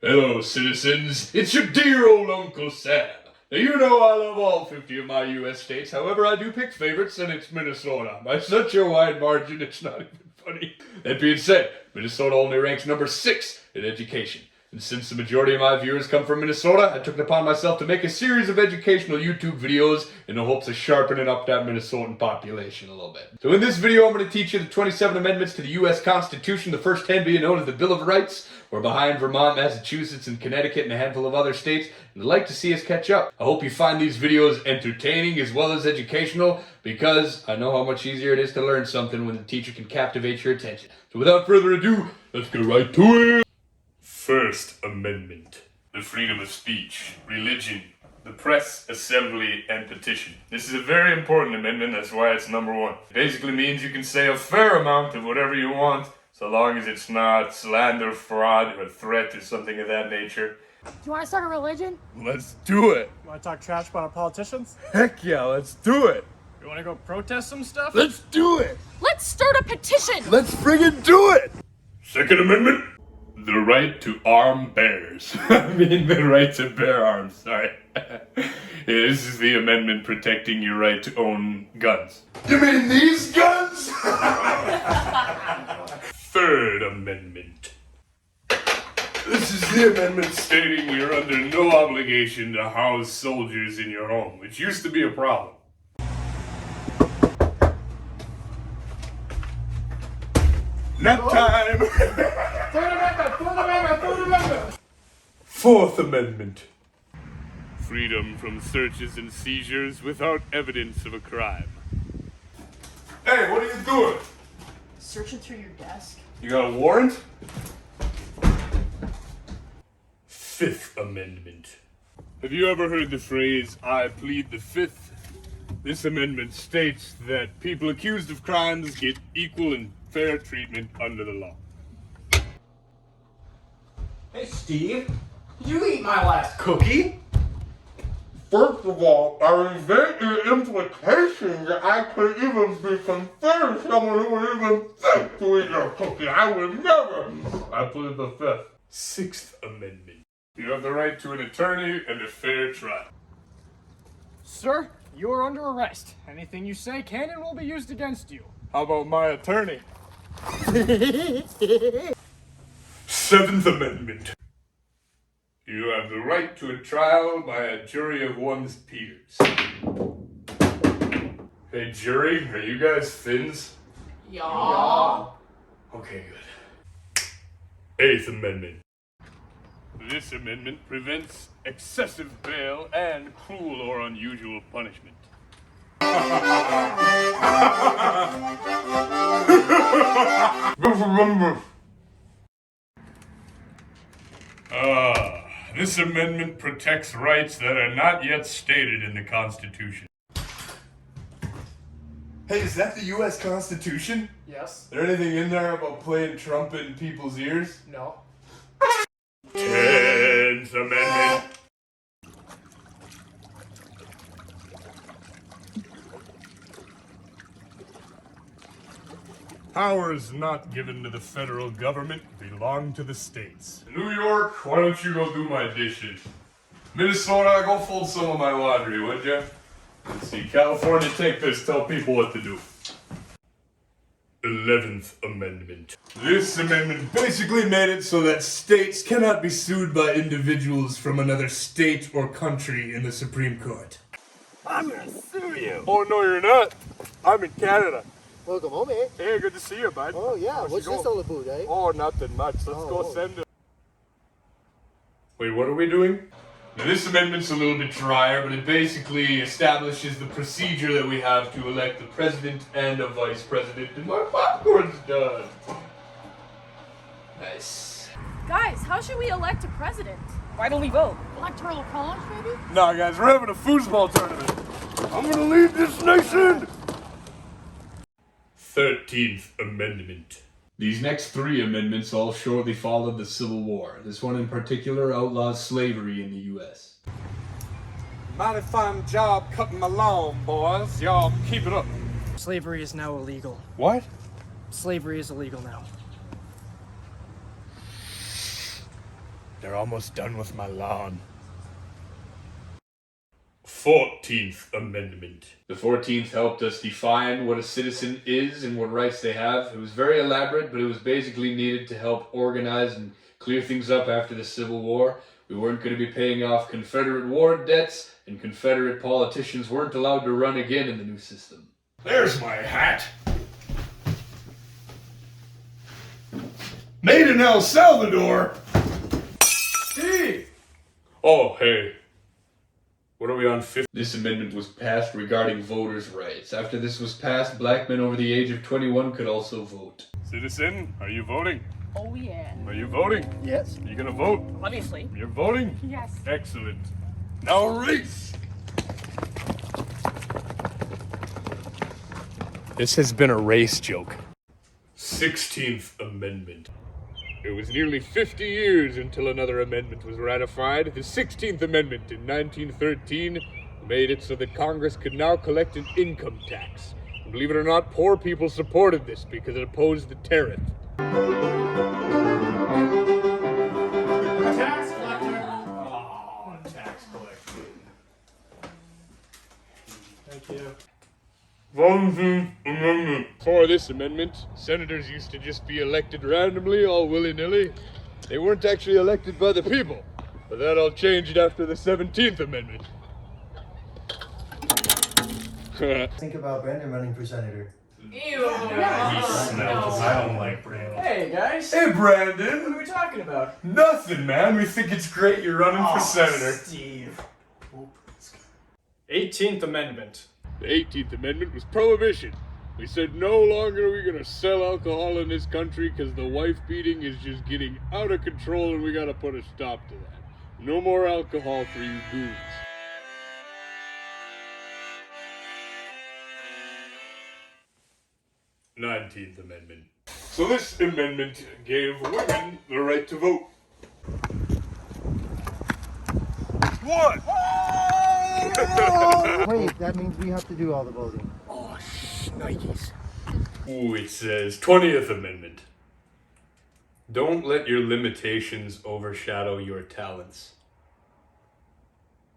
Hello, citizens. It's your dear old Uncle Sam. Now, you know I love all 50 of my U.S. states. However, I do pick favorites, and it's Minnesota. By such a wide margin, it's not even funny. That being said, Minnesota only ranks number 6 in education. And since the majority of my viewers come from Minnesota, I took it upon myself to make a series of educational YouTube videos in the hopes of sharpening up that Minnesotan population a little bit. So in this video, I'm going to teach you the 27 amendments to the U.S. Constitution, the first 10 being known as the Bill of Rights. We're behind Vermont, Massachusetts, and Connecticut, and a handful of other states, and I'd like to see us catch up. I hope you find these videos entertaining as well as educational, because I know how much easier it is to learn something when the teacher can captivate your attention. So without further ado, let's get right to it! First Amendment. The freedom of speech, religion, the press, assembly, and petition. This is a very important amendment, that's why it's number 1. It basically means you can say a fair amount of whatever you want, so long as it's not slander, fraud, or threat, or something of that nature. Do you want to start a religion? Let's do it! You want to talk trash about our politicians? Heck yeah, let's do it! You want to go protest some stuff? Let's do it! Let's start a petition! Let's friggin' do it! Second Amendment. The right to arm bears. I mean the right to bear arms, sorry. This is the amendment protecting your right to own guns. You mean these guns? Third Amendment. This is the amendment stating you're under no obligation to house soldiers in your home, which used to be a problem. Nap time! Third Amendment! Fourth Amendment. Freedom from searches and seizures without evidence of a crime. Hey, what are you doing? Searching through your desk? You got a warrant? Fifth Amendment. Have you ever heard the phrase, I plead the fifth? This amendment states that people accused of crimes get equal and fair treatment under the law. Hey Steve, did you eat my last cookie? First of all, I resent your implication that I could even be considered someone who would even think to eat your cookie. I would never. I plead the fifth. Sixth Amendment. You have the right to an attorney and a fair trial. Sir, you are under arrest. Anything you say can and will be used against you. How about my attorney? Seventh Amendment. You have the right to a trial by a jury of one's peers. Hey jury, are you guys Finns? Yeah. Okay, good. Eighth Amendment. This amendment prevents excessive bail and cruel or unusual punishment. This amendment protects rights that are not yet stated in the Constitution. Hey, is that the U.S. Constitution? Yes. Is there anything in there about playing trumpet in people's ears? No. 10th Amendment. Powers not given to the federal government belong to the states. New York, why don't you go do my dishes? Minnesota, go fold some of my laundry, would you? Let's see, California, take this, tell people what to do. 11th Amendment. This amendment basically made it so that states cannot be sued by individuals from another state or country in the Supreme Court. I'm gonna sue you. Oh, no, you're not. I'm in Canada. Welcome home, eh? Hey, good to see you, bud. Oh, yeah. How's What's it this going? all about, eh? Oh, nothing much. Let's go Oh. send it. Wait, what are we doing? Now, this amendment's a little bit drier, but it basically establishes the procedure that we have to elect the president and a vice president. And my popcorn's done. Nice. Guys, how should we elect a president? Why don't we vote? Electoral college, maybe? Nah, guys, we're having a foosball tournament. I'm gonna lead this nation! 13th Amendment. These next 3 amendments all shortly followed the Civil War. This one in particular outlaws slavery in the U.S. Mighty fine job cutting my lawn, boys. Y'all keep it up. Slavery is now illegal. What? Slavery is illegal now. They're almost done with my lawn. 14th Amendment. The 14th helped us define what a citizen is and what rights they have. It was very elaborate, but it was basically needed to help organize and clear things up after the Civil War. We weren't going to be paying off Confederate war debts, and Confederate politicians weren't allowed to run again in the new system. There's my hat. Made in El Salvador. Hey. Oh, hey. What are we on 5th? This amendment was passed regarding voters' rights. After this was passed, black men over the age of 21 could also vote. Citizen, are you voting? Oh yeah. Are you voting? Yes. Are you gonna vote? Obviously. You're voting? Yes. Excellent. Now race! This has been a race joke. 16th Amendment. It was nearly 50 years until another amendment was ratified. The 16th Amendment in 1913 made it so that Congress could now collect an income tax. And believe it or not, poor people supported this because it opposed the tariff. Tax collector. Oh, tax collector. Thank you. For this amendment, senators used to just be elected randomly, all willy-nilly. They weren't actually elected by the people. But that all changed after the 17th Amendment. Think about Brandon running for senator. Ew. smells. I don't like Brandon. Hey guys. Hey, What Brandon! are we talking about? Nothing, man. We think it's great you're running for senator. Steve. 18th Amendment. The 18th Amendment was prohibition. We said no longer are we going to sell alcohol in this country because the wife beating is just getting out of control and we got to put a stop to that. No more alcohol for you goons. '19th Amendment. So this amendment gave women the right to vote. What? Wait, that means we have to do all the voting. Oh, shnikes. Ooh, it says 20th Amendment. Don't let your limitations overshadow your talents.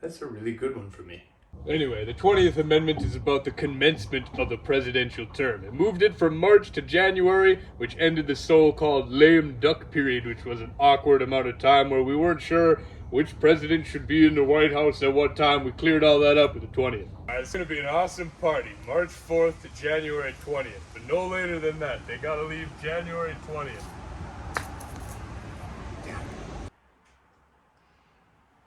That's a really good one for me. Anyway, the 20th Amendment is about the commencement of the presidential term. It moved it from March to January, which ended the so-called lame duck period, which was an awkward amount of time where we weren't sure which president should be in the White House at what time. We cleared all that up with the 20th. It's going to be an awesome party, March 4th to January 20th, but no later than that. They got to leave January 20th.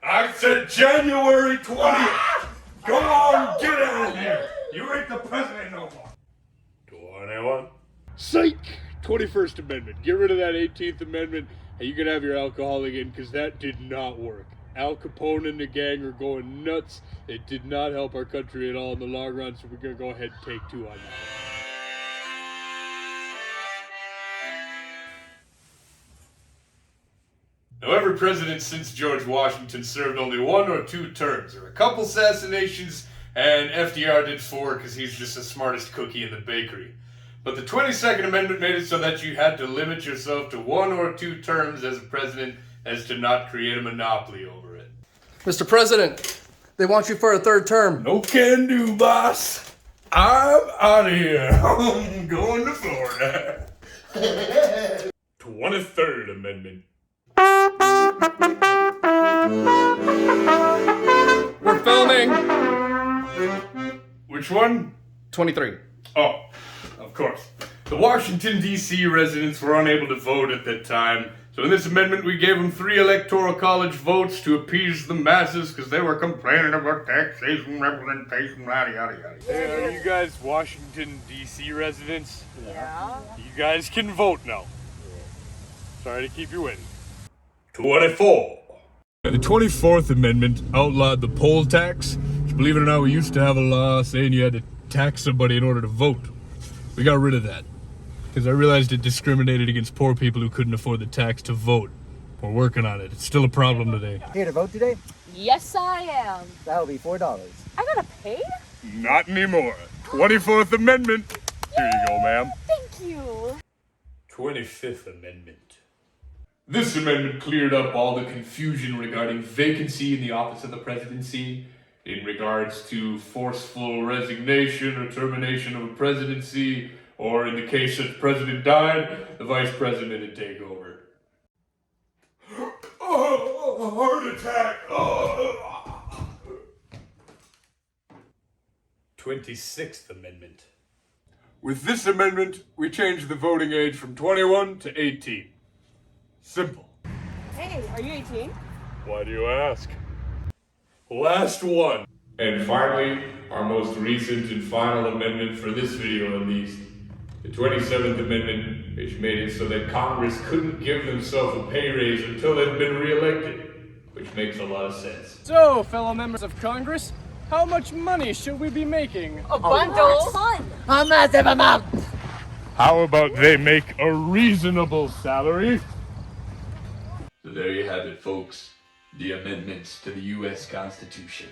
I said January 20th! Go on, get out of here! You ain't the president no more! 21. Psych! 21st Amendment. Get rid of that 18th Amendment, and you can have your alcohol again, because that did not work. Al Capone and the gang are going nuts. It did not help our country at all in the long run, so we're going to go ahead and take 2 on that. Now, every president since George Washington served only 1 or 2 terms. There were a couple assassinations, and FDR did 4 because he's just the smartest cookie in the bakery. But the 22nd Amendment made it so that you had to limit yourself to 1 or 2 terms as a president as to not create a monopoly over it. Mr. President, they want you for a 3rd term. No can do, boss. I'm out of here. I'm going to Florida. 23rd Amendment. We're filming. Which one? 23. Oh, of course. The Washington, D.C. residents were unable to vote at that time, so in this amendment we gave them 3 electoral college votes to appease the masses because they were complaining about taxation, representation, yada yada yada. Hey, are you guys Washington, D.C. residents? Yeah. You guys can vote now. Sorry to keep you waiting. 24. The 24th Amendment outlawed the poll tax, which, believe it or not, we used to have a law saying you had to tax somebody in order to vote. We got rid of that because I realized it discriminated against poor people who couldn't afford the tax to vote. We're working on it. It's still a problem today. Here to vote today? Yes, I am. That'll be $4. I gotta pay? Not anymore. 24th Amendment. Here you go, ma'am. Thank you. 25th Amendment. This amendment cleared up all the confusion regarding vacancy in the office of the presidency, in regards to forceful resignation or termination of a presidency, or in the case that the president died, the vice president would take over. Oh, heart attack! 26th Amendment. With this amendment, we change the voting age from 21 to 18. Simple. Hey, are you 18? Why do you ask? Last one. And finally, our most recent and final amendment for this video at least. The 27th Amendment, which made it so that Congress couldn't give themselves a pay raise until they'd been re-elected, which makes a lot of sense. So, fellow members of Congress, how much money should we be making? A bundle. Ton. How about they make a reasonable salary? So there you have it, folks. The amendments to the U.S. Constitution.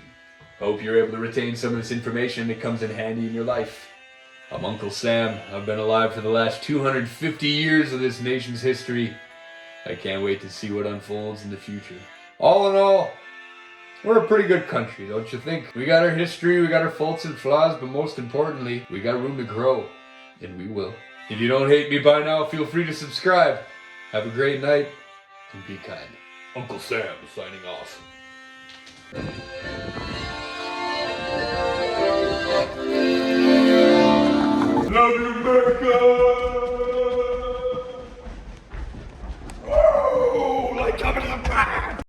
Hope you're able to retain some of this information that comes in handy in your life. I'm Uncle Sam. I've been alive for the last 250 years of this nation's history. I can't wait to see what unfolds in the future. All in all, we're a pretty good country, don't you think? We got our history, we got our faults and flaws, but most importantly, we got room to grow. And we will. If you don't hate me by now, feel free to subscribe. Have a great night, and be kind. Uncle Sam signing off.